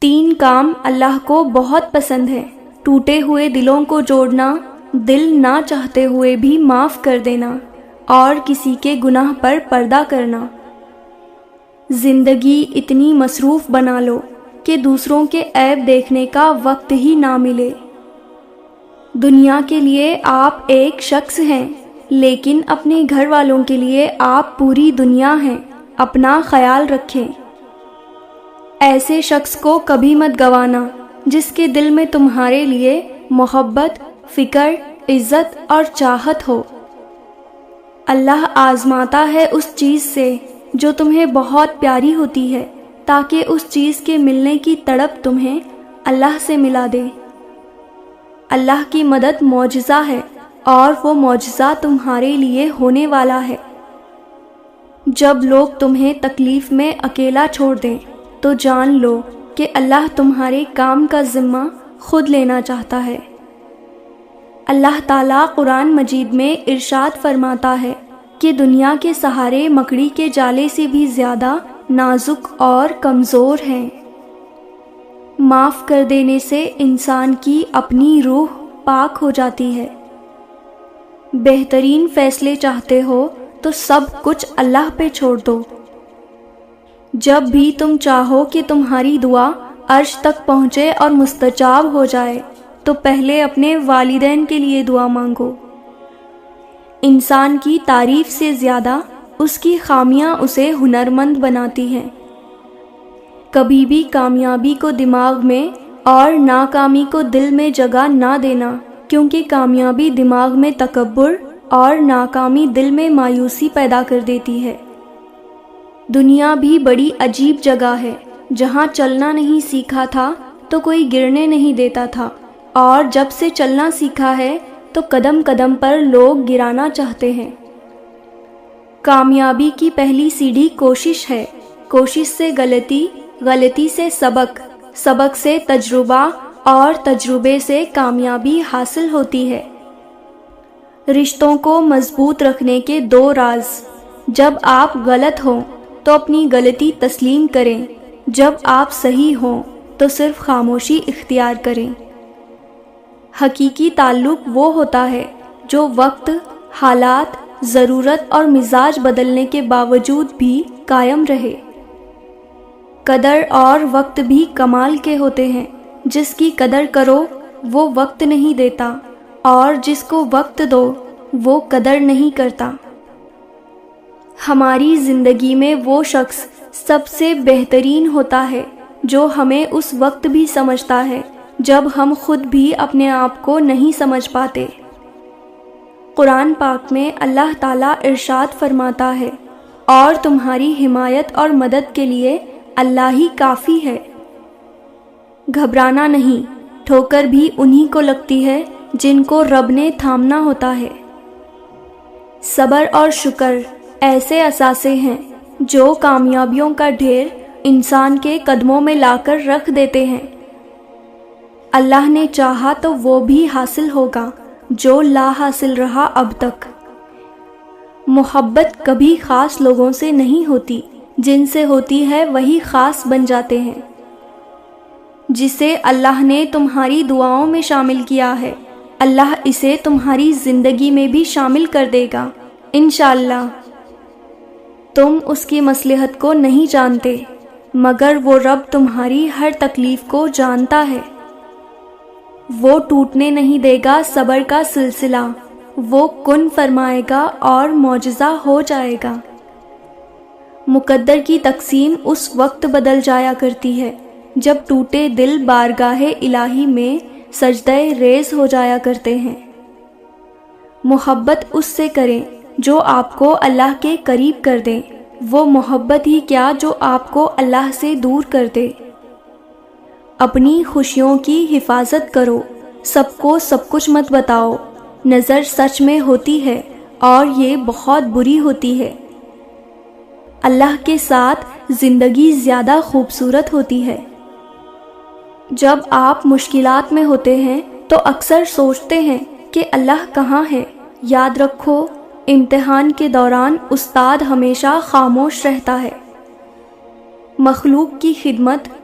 3 کام اللہ کو بہت پسند ہے: ٹوٹے ہوئے دلوں کو جوڑنا، دل نہ چاہتے ہوئے بھی معاف کر دینا، اور کسی کے گناہ پر پردہ کرنا۔ زندگی اتنی مصروف بنا لو کہ دوسروں کے عیب دیکھنے کا وقت ہی نہ ملے۔ دنیا کے لیے آپ ایک شخص ہیں، لیکن اپنے گھر والوں کے لیے آپ پوری دنیا ہیں۔ اپنا خیال رکھیں۔ ایسے شخص کو کبھی مت گوانا جس کے دل میں تمہارے لیے محبت، فکر، عزت اور چاہت ہو۔ اللہ آزماتا ہے اس چیز سے جو تمہیں بہت پیاری ہوتی ہے، تاکہ اس چیز کے ملنے کی تڑپ تمہیں اللہ سے ملا دے۔ اللہ کی مدد معجزہ ہے، اور وہ معجزہ تمہارے لیے ہونے والا ہے۔ جب لوگ تمہیں تکلیف میں اکیلا چھوڑ دیں تو جان لو کہ اللہ تمہارے کام کا ذمہ خود لینا چاہتا ہے۔ اللہ تعالیٰ قرآن مجید میں ارشاد فرماتا ہے کہ دنیا کے سہارے مکڑی کے جالے سے بھی زیادہ نازک اور کمزور ہیں۔ معاف کر دینے سے انسان کی اپنی روح پاک ہو جاتی ہے۔ بہترین فیصلے چاہتے ہو تو سب کچھ اللہ پہ چھوڑ دو۔ جب بھی تم چاہو کہ تمہاری دعا عرش تک پہنچے اور مستجاب ہو جائے تو پہلے اپنے والدین کے لیے دعا مانگو۔ انسان کی تعریف سے زیادہ اس کی خامیاں اسے ہنرمند بناتی ہیں۔ کبھی بھی کامیابی کو دماغ میں اور ناکامی کو دل میں جگہ نہ دینا، کیونکہ کامیابی دماغ میں تکبر اور ناکامی دل میں مایوسی پیدا کر دیتی ہے۔ دنیا بھی بڑی عجیب جگہ ہے، جہاں چلنا نہیں سیکھا تھا تو کوئی گرنے نہیں دیتا تھا، اور جب سے چلنا سیکھا ہے تو قدم قدم پر لوگ گرانا چاہتے ہیں۔ کامیابی کی پہلی سیڑھی کوشش ہے، کوشش سے غلطی، غلطی سے سبق، سبق سے تجربہ، اور تجربے سے کامیابی حاصل ہوتی ہے۔ رشتوں کو مضبوط رکھنے کے 2 راز: جب آپ غلط ہوں تو اپنی غلطی تسلیم کریں، جب آپ صحیح ہوں تو صرف خاموشی اختیار کریں۔ حقیقی تعلق وہ ہوتا ہے جو وقت، حالات، ضرورت اور مزاج بدلنے کے باوجود بھی قائم رہے۔ قدر اور وقت بھی کمال کے ہوتے ہیں۔ جس کی قدر کرو وہ وقت نہیں دیتا، اور جس کو وقت دو وہ قدر نہیں کرتا۔ ہماری زندگی میں وہ شخص سب سے بہترین ہوتا ہے جو ہمیں اس وقت بھی سمجھتا ہے جب ہم خود بھی اپنے آپ کو نہیں سمجھ پاتے۔ قرآن پاک میں اللہ تعالیٰ ارشاد فرماتا ہے، اور تمہاری حمایت اور مدد کے لیے اللہ ہی کافی ہے۔ گھبرانا نہیں، ٹھوکر بھی انہی کو لگتی ہے جن کو رب نے تھامنا ہوتا ہے۔ صبر اور شکر ایسے اثاثے ہیں جو کامیابیوں کا ڈھیر انسان کے قدموں میں لا کر رکھ دیتے ہیں۔ اللہ نے چاہا تو وہ بھی حاصل ہوگا جو لا حاصل رہا اب تک۔ محبت کبھی خاص لوگوں سے نہیں ہوتی، جن سے ہوتی ہے وہی خاص بن جاتے ہیں۔ جسے اللہ نے تمہاری دعاؤں میں شامل کیا ہے، اللہ اسے تمہاری زندگی میں بھی شامل کر دے گا انشاءاللہ۔ تم اس کی مصلحت کو نہیں جانتے، مگر وہ رب تمہاری ہر تکلیف کو جانتا ہے۔ وہ ٹوٹنے نہیں دے گا صبر کا سلسلہ، وہ کن فرمائے گا اور معجزہ ہو جائے گا۔ مقدر کی تقسیم اس وقت بدل جایا کرتی ہے جب ٹوٹے دل بارگاہ الہی میں سجدہ ریز ہو جایا کرتے ہیں۔ محبت اس سے کریں جو آپ کو اللہ کے قریب کر دے، وہ محبت ہی کیا جو آپ کو اللہ سے دور کر دے۔ اپنی خوشیوں کی حفاظت کرو، سب کو سب کچھ مت بتاؤ۔ نظر سچ میں ہوتی ہے اور یہ بہت بری ہوتی ہے۔ اللہ کے ساتھ زندگی زیادہ خوبصورت ہوتی ہے۔ جب آپ مشکلات میں ہوتے ہیں تو اکثر سوچتے ہیں کہ اللہ کہاں ہے۔ یاد رکھو، امتحان کے دوران استاد ہمیشہ خاموش رہتا ہے۔ مخلوق کی خدمت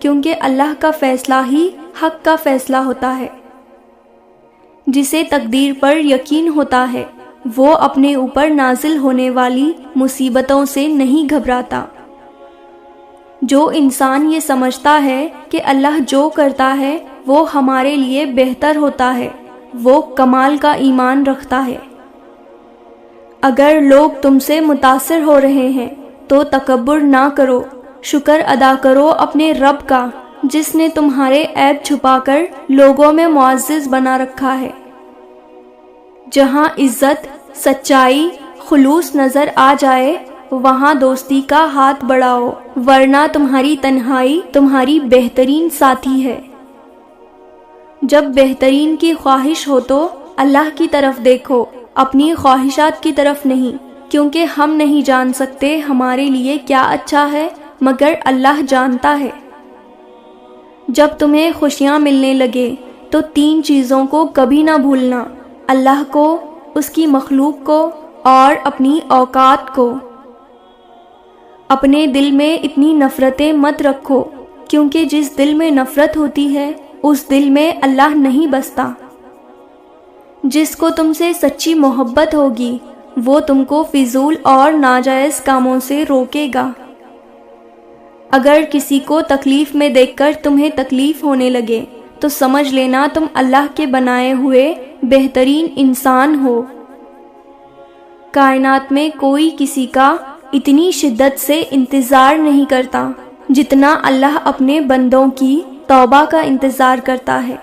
کیونکہ اللہ کا فیصلہ ہی حق کا فیصلہ ہوتا ہے۔ جسے تقدیر پر یقین ہوتا ہے وہ اپنے اوپر نازل ہونے والی مصیبتوں سے نہیں گھبراتا۔ جو انسان یہ سمجھتا ہے کہ اللہ جو کرتا ہے وہ ہمارے لیے بہتر ہوتا ہے، وہ کمال کا ایمان رکھتا ہے۔ اگر لوگ تم سے متاثر ہو رہے ہیں تو تکبر نہ کرو، شکر ادا کرو اپنے رب کا جس نے تمہارے عیب چھپا کر لوگوں میں معزز بنا رکھا ہے۔ جہاں عزت، سچائی، خلوص نظر آ جائے وہاں دوستی کا ہاتھ بڑھاؤ، ورنہ تمہاری تنہائی تمہاری بہترین ساتھی ہے۔ جب بہترین کی خواہش ہو تو اللہ کی طرف دیکھو، اپنی خواہشات کی طرف نہیں، کیونکہ ہم نہیں جان سکتے ہمارے لیے کیا اچھا ہے مگر اللہ جانتا ہے۔ جب تمہیں خوشیاں ملنے لگے تو 3 چیزوں کو کبھی نہ بھولنا، اللہ کو، اس کی مخلوق کو اور اپنی اوقات کو۔ اپنے دل میں اتنی نفرتیں مت رکھو، کیونکہ جس دل میں نفرت ہوتی ہے اس دل میں اللہ نہیں بستا۔ جس کو تم سے سچی محبت ہوگی وہ تم کو فضول اور ناجائز کاموں سے روکے گا۔ اگر کسی کو تکلیف میں دیکھ کر تمہیں تکلیف ہونے لگے تو سمجھ لینا تم اللہ کے بنائے ہوئے بہترین انسان ہو۔ کائنات میں کوئی کسی کا اتنی شدت سے انتظار نہیں کرتا جتنا اللہ اپنے بندوں کی توبہ کا انتظار کرتا ہے۔